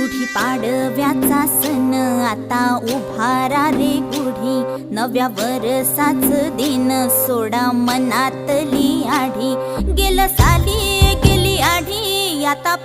गुढी पाडव्याचा सण आता उभारा रे गुढी, नव्या वर्षाच दिन सोडा मनातली आढी। गेलं साली गेली आढी आता